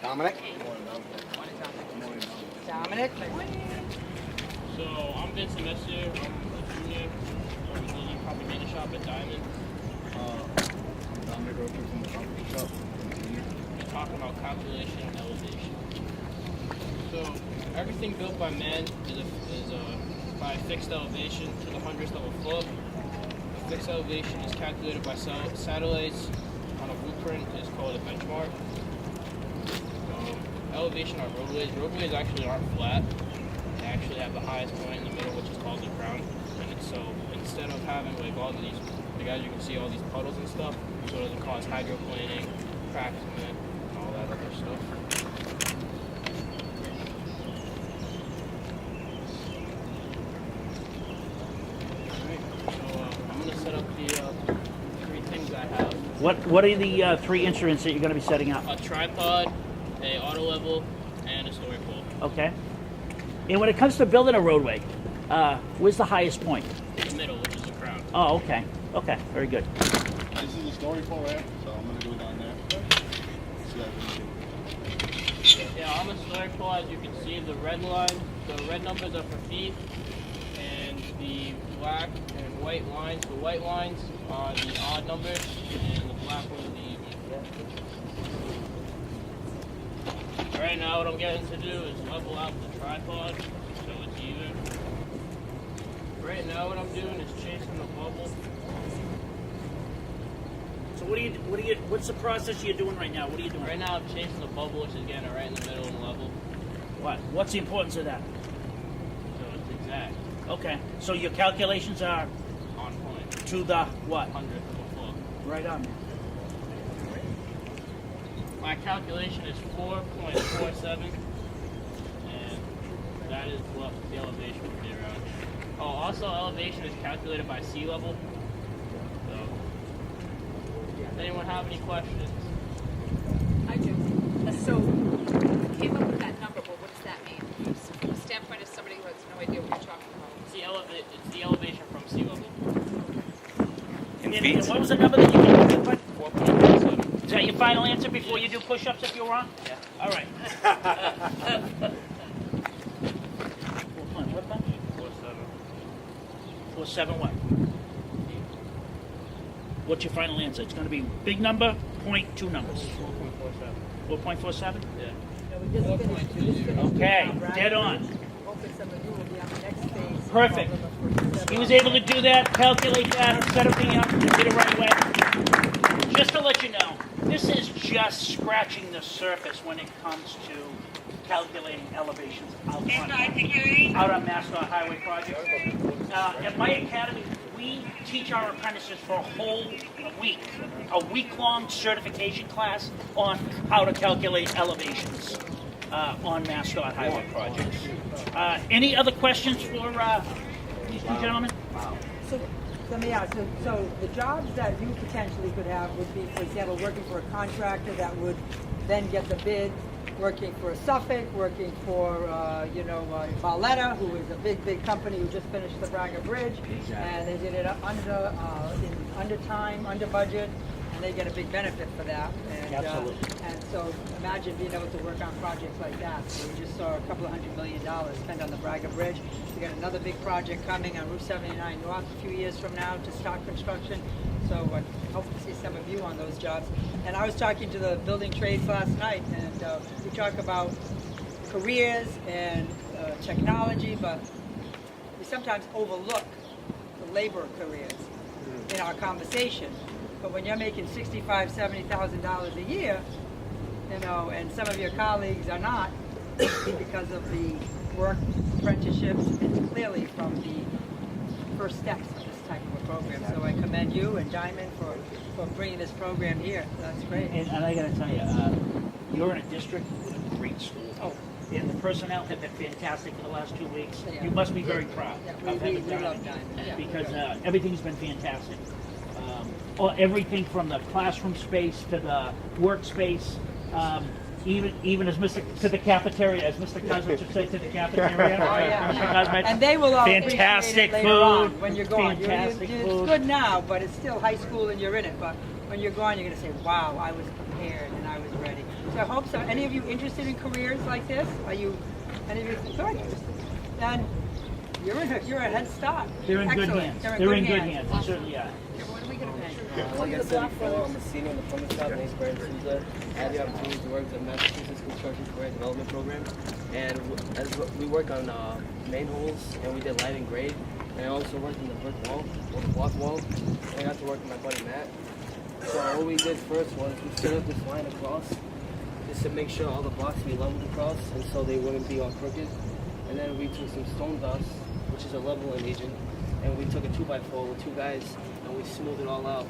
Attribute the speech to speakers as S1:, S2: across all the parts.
S1: Dominic.
S2: Dominic.
S3: So I'm Vincent Messier. I'm a junior. I'm in the propaganda shop at Diman.
S4: Dominic from the propaganda shop.
S3: We're talking about calculation and elevation. So everything built by man is by a fixed elevation to the hundredth of a foot. The fixed elevation is calculated by satellites on a blueprint. Is called a benchmark. Elevation on roadways. Roadways actually aren't flat. They actually have the highest point in the middle, which is called the ground. And it's so instead of having like all these, like as you can see, all these puddles and stuff, so it doesn't cause hydroplaning, cracks in it, and all that other stuff. I'm going to set up the three things I have.
S5: What are the three instruments that you're going to be setting up?
S3: A tripod, a auto level, and a story pole.
S5: Okay. And when it comes to building a roadway, where's the highest point?
S3: The middle, which is the crown.
S5: Oh, okay. Okay, very good.
S4: This is the story pole right? So I'm going to go down there.
S3: Yeah, on the story pole, as you can see, the red numbers are for feet, and the black and white lines. The white lines are the odd numbers, and the black ones are the even. Right now, what I'm getting to do is level out the tripod so it's even. Right now, what I'm doing is chasing the bubble.
S5: So what's the process you're doing right now? What are you doing?
S3: Right now, I'm chasing the bubble, which is getting it right in the middle and level.
S5: What's the importance of that?
S3: So it's exact.
S5: Okay. So your calculations are
S3: On point.
S5: to the what?
S3: 100th of a foot.
S5: Right on.
S3: My calculation is 4.47, and that is what the elevation would be around. Oh, also elevation is calculated by sea level. So, does anyone have any questions?
S6: I do. So, you came up with that number, but what does that mean? From the standpoint of somebody who has no idea what you're talking about.
S3: It's the elevation from sea level.
S5: And what was the number that you came up with?
S3: 4.47.
S5: Is that your final answer before you do push-ups if you're wrong?
S3: Yeah.
S5: All right. What bunch? 47 what? What's your final answer? It's going to be big number, point two numbers. 4.47?
S3: Yeah.
S5: Okay, dead on.
S2: Hopefully some of you will be on the next phase.
S5: Perfect. He was able to do that, calculate that, set everything up, and did it right away. Just to let you know, this is just scratching the surface when it comes to calculating elevations out on MassDOT highway projects. At my academy, we teach our apprentices for a whole week, a week-long certification class on how to calculate elevations on MassDOT highway projects. Any other questions for these two gentlemen?
S2: So let me ask, so the jobs that you potentially could have would be, for example, working for a contractor that would then get the bid, working for Suffolk, working for, Barletta, who is a big company who just finished the Braga Bridge, and they did it under time, under budget, and they get a big benefit for that. And,
S5: Absolutely.
S2: And so imagine being able to work on projects like that. So we just saw a couple of $100 million spent on the Braga Bridge. We got another big project coming on Route 79 North a few years from now to start construction. So I hope to see some of you on those jobs. And I was talking to the building trades last night, and we talk about careers and technology, but we sometimes overlook the labor careers in our conversation. But when you're making $65,000, $70,000 a year, and some of your colleagues are not, because of the work apprenticeships and clearly from the first steps of this type of a program. So I commend you and Diman for bringing this program here. That's great.
S5: And I got to tell you, you're in a district with a great school.
S2: Oh.
S5: And the personnel have been fantastic for the last 2 weeks.
S2: Yeah.
S5: You must be very proud
S2: Yeah,
S5: of having
S2: we love
S5: Diman,
S2: Diman. Yeah.
S5: because everything's been fantastic. Everything from the classroom space to the workspace, even as to the cafeteria, as Mr. Cousins would say, to the cafeteria.
S2: Oh, yeah.
S5: Mr. Cousins.
S2: And they will all
S5: fantastic
S2: appreciate it later on
S5: food.
S2: when you're going.
S5: Fantastic
S2: It's
S5: food.
S2: good now, but it's still high school and you're in it. But when you're gone, you're going to say, wow, I was prepared and I was ready. So I hope so. Any of you interested in careers like this? Are you, any of you, good? Then you're a head start.
S5: They're in good
S2: Excellent.
S5: hands.
S2: They're
S5: They're
S2: in
S5: in
S2: good
S5: good hands. They certainly are.
S6: What are we gonna pay?
S1: Like I said before, I'm a senior in the plumbing shop. My name's Silva. I had the opportunity to work with the MassCCD Construction Career Development Program, and we work on manholes, and we did light and grade. And I also worked in the brick wall, or the block wall. And I got to work with my buddy Matt. So what we did first was we set up this line across, just to make sure all the blocks be leveled across, and so they wouldn't be all crooked. And then we took some stone dust, which is a leveling agent, and we took a 2x4 with two guys, and we smoothed it all out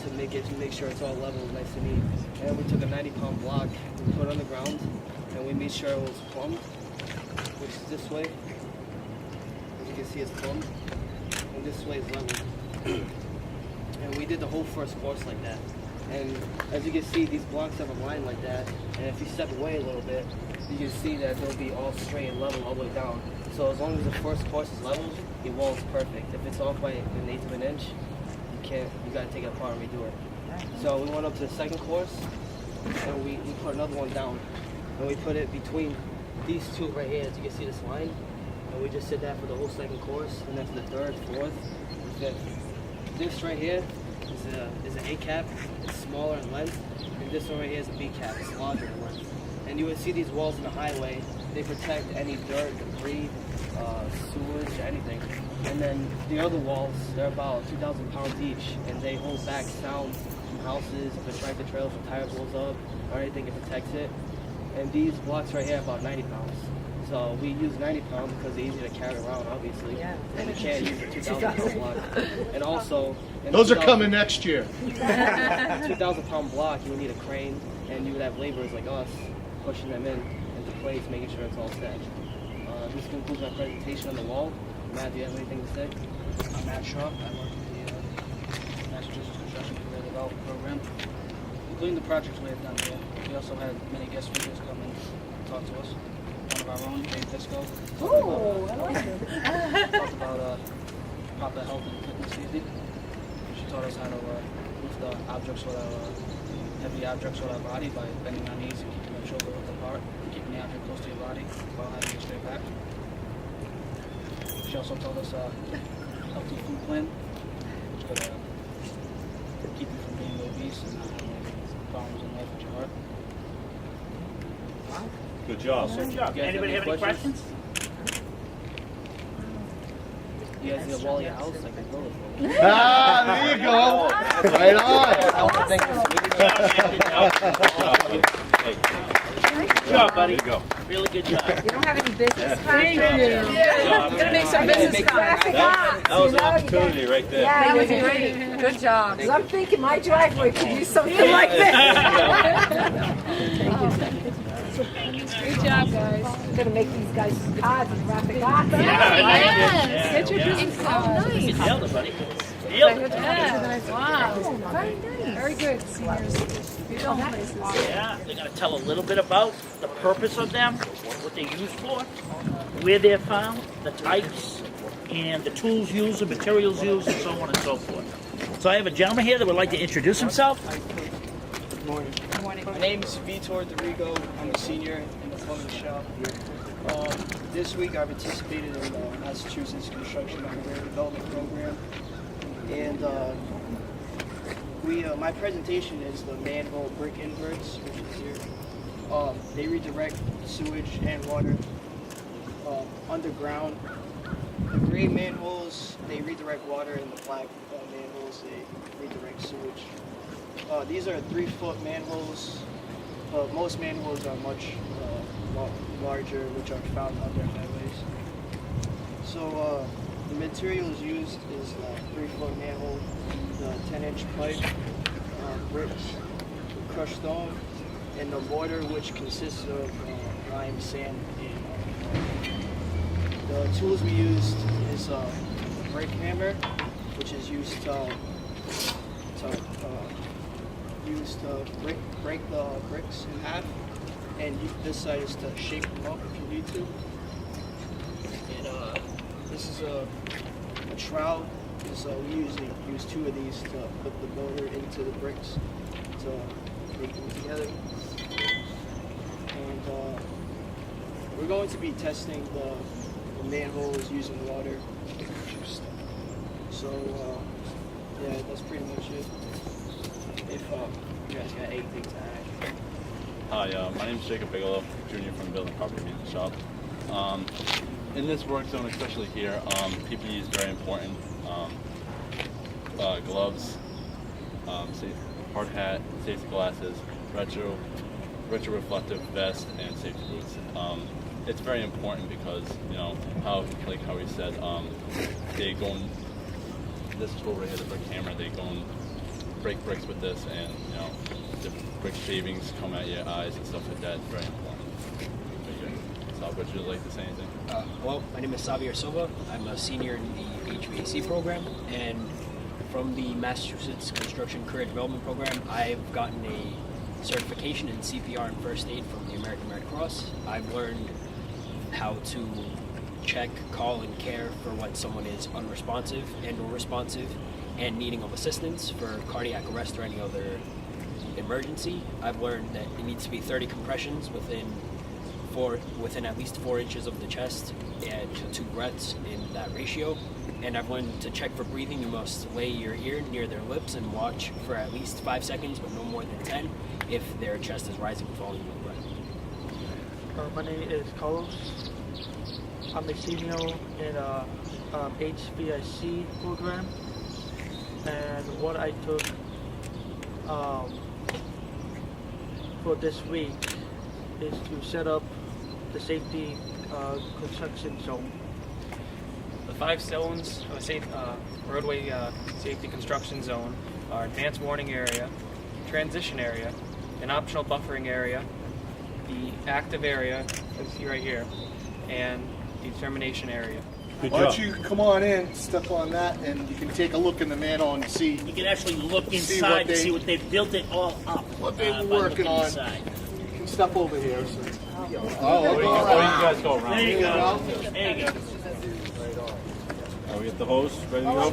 S1: to make sure it's all level, nice and neat. And we took a 90-pound block, we put it on the ground, and we made sure it was plumbed, which is this way. As you can see, it's plumbed, and this way is level. And we did the whole first course like that. And as you can see, these blocks have a line like that, and if you step away a little bit, you can see that they'll be all straight and level all the way down. So as long as the first course is leveled, the wall is perfect. If it's off by an eighth of an inch, you gotta take it apart and redo it. So we went up to the second course, and we put another one down. And we put it between these two right here, as you can see this line. And we just did that for the whole second course, and then for the third, fourth, and fifth. This right here is an A cap, it's smaller in length, and this one right here is a B cap, it's larger in length. And you would see these walls in the highway, they protect any dirt, debris, sewage, anything. And then the other walls, they're about 2,000 pounds each, and they hold back sound from houses, if a tractor trailer, if a tire blows up, or anything, it protects it. And these blocks right here are about 90 pounds. So we use 90 pounds because they're easy to carry around, obviously. Yeah. And we can't use a 2,000 pound block. And also,
S4: Those are coming next year.
S1: 2,000 pound block, you would need a crane, and you would have laborers like us pushing them in into place, making sure it's all set. This concludes my presentation on the wall. Matt, do you have anything to say?
S7: I'm Matt Shaw. I work with the Massachusetts Construction Career Development Program, including the projects we have done here. We also had many guest speakers come and talk to us. One of our own, Dave Disco.
S6: Oh, I like it.
S7: Talked about proper health and fitness safety. She taught us how to lift the objects with our heavy objects with our body by bending our knees and keeping our shoulder width apart, keeping the object close to your body while having a straight back. She also told us a healthy food plan, which could keep you from being obese and not having any problems in life with your heart.
S4: Good job.
S5: Good job.
S1: You guys
S5: Anybody have any questions?
S1: You guys need a wall of your house? I can build it for you.
S4: Ah, there you go. Right on.
S1: I want to thank this meeting.
S5: Good job, buddy.
S4: There you go.
S5: Really good job.
S6: You don't have any business cards?
S2: Thank you.
S6: Yeah, you're gonna make some business cards.
S8: That was an opportunity right there.
S6: That was great. Good job.
S9: 'Cause I'm thinking my driveway could use something like this.
S6: Good job, guys.
S9: I'm gonna make these guys cards and graphic art.
S6: Yes. Get your business cards.
S5: You nailed it, buddy. Nailed it.
S6: Yeah. Wow.
S9: Very nice.
S6: Very good, seniors. Beautiful places.
S5: Yeah, they're going to tell a little bit about the purpose of them, what they're used for, where they're found, the types, and the tools used, the materials used, and so on and so forth. So I have a gentleman here that would like to introduce himself.
S7: Good morning.
S6: Good morning.
S7: My name is Vitor Dorigo. I'm a senior in the plumbing shop. This week I participated in the Massachusetts Construction Career Development Program. And my presentation is the manhole brick inverts, which is here. They redirect sewage and water underground. The gray manholes, they redirect water, and the black manholes, they redirect sewage. These are 3-foot manholes, but most manholes are much larger, which are found under highways. So the materials used is 3-foot manhole, the 10-inch pipe, bricks, crushed stone, and the mortar, which consists of lime, sand, and the tools we used is a brake hammer, which is used to break the bricks in half, and this side is to shape them up if you need to. And this is a trowel, So we usually use 2 of these to put the motor into the bricks to make them together. And we're going to be testing the manholes using water. So yeah, that's pretty much it.
S1: If you guys got anything to add.
S8: Hi, my name is Jacob Bigelow, junior from the Building Property Management Shop. In this work zone, especially here, PPE is very important. Gloves, hard hat, safety glasses, retro reflective vest, and safety boots. It's very important because, you know, how he said, they go and, this is what right here, the brick hammer, they go and break bricks with this, and, you know, the brick shavings come at your eyes and stuff like that. It's very important. So, would you like to say anything?
S10: Well, my name is Savier Silva. I'm a senior in the HVAC program, and from the Massachusetts Construction Career Development Program, I've gotten a certification in CPR and First Aid from the American Red Cross. I've learned how to check, call, and care for when someone is unresponsive and or responsive and needing of assistance for cardiac arrest or any other emergency. I've learned that it needs to be 30 compressions within at least 4 inches of the chest and 2 breaths in that ratio. And I've learned to check for breathing. You must lay your ear near their lips and watch for at least 5 seconds, but no more than 10, if their chest is rising with volume of breath.
S11: My name is Carlos. I'm a senior in a HVAC program, and what I took for this week is to set up the safety construction zone.
S12: The 5 zones of roadway safety construction zone are advanced warning area, transition area, an optional buffering area, the active area, as you see right here, and the termination area.
S4: Why don't you come on in, step on that, and you can take a look in the manhole and see.
S5: You can actually look inside and see what they've built it all up.
S4: What they were
S5: by
S4: working
S5: looking
S4: on.
S5: inside.
S4: You can step over here. So.
S8: You guys go around.
S5: There you go. There you go.
S8: We get the hose ready to go?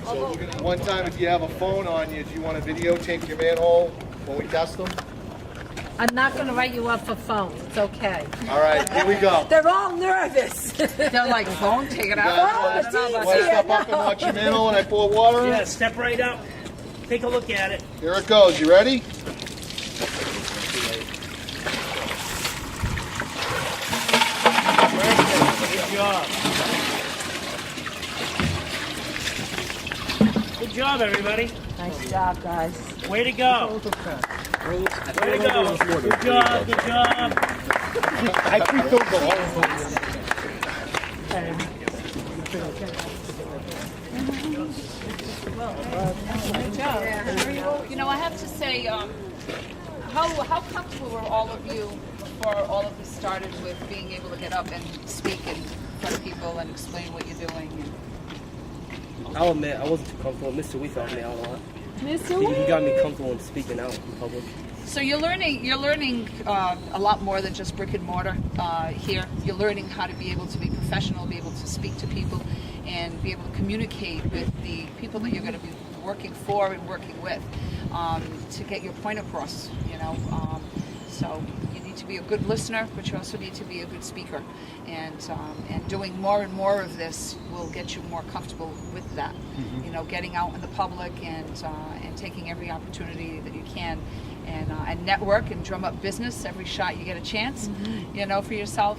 S4: So one time, if you have a phone on you, if you want to videotape your manhole when we test them.
S9: I'm not going to write you up for phone. It's okay.
S4: All right, here we go.
S9: They're all nervous.
S2: They're like, phone, take it out.
S9: Oh, it's
S4: Want to
S9: easier.
S4: step up and watch your manhole when I pour water in?
S5: Yeah, step right up. Take a look at it.
S4: Here it goes. You ready?
S5: Good job. Good job, everybody.
S9: Nice job, guys.
S5: Way to go. Way to go. Good job. Good job.
S4: I pre-filled the
S6: You know, I have to say, how comfortable were all of you before all of this started with being able to get up and speak in front of people and explain what you're doing?
S1: I'll admit, I wasn't too comfortable. Mr. Wee helped me out a lot. He got me comfortable in speaking out in public.
S6: So you're learning a lot more than just brick and mortar here. You're learning how to be able to be professional, be able to speak to people, and be able to communicate with the people that you're going to be working for and working with to get your point across. You know, so you need to be a good listener, but you also need to be a good speaker. And doing more and more of this will get you more comfortable with that. You know, getting out in the public and taking every opportunity that you can. And network and drum up business every shot you get a chance, you know, for yourself.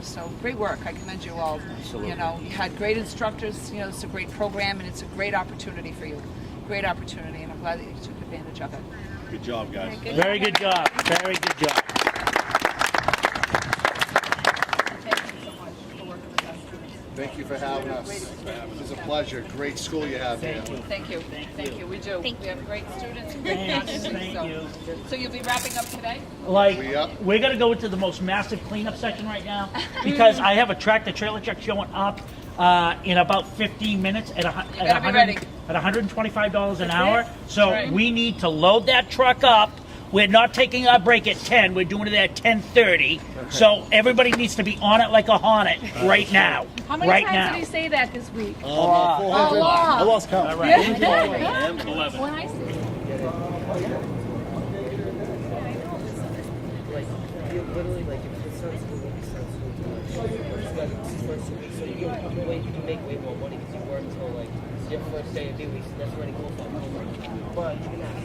S6: So great work. I commend you all.
S8: Absolutely.
S6: You know, you had great instructors. You know, it's a great program and it's a great opportunity for you. Great opportunity, and I'm glad that you took advantage of it.
S8: Good job, guys.
S5: Very good job. Very good job.
S6: Thank you so much for working with us.
S4: Thank you for having us. It was a pleasure. Great school you have here.
S6: Thank you. Thank you. We do. We have great students and great
S5: Thanks.
S6: faculty.
S5: Thank
S6: So-
S5: you.
S6: So you'll be wrapping up today?
S5: Like,
S4: Yep.
S5: we're going to go into the most massive cleanup section right now because I have a tractor trailer truck showing up in about 15 minutes at
S6: better be ready.
S5: $125 an hour.
S6: it.
S5: So
S6: Right.
S5: we need to load that truck up We're not taking our break at 10. We're doing it at 10:30. So everybody needs to be on it like a hornet right now.
S6: How many
S5: right
S6: times
S5: now.
S6: did he say that this week?
S4: A lot. I lost count.
S5: All right.
S6: Yeah.
S5: 11.
S6: When I say
S1: Like, you literally, like, if it sounds good, it sounds good. So you can make way more money because you work until, like, your first day of 2 weeks. That's already close to October. But you can have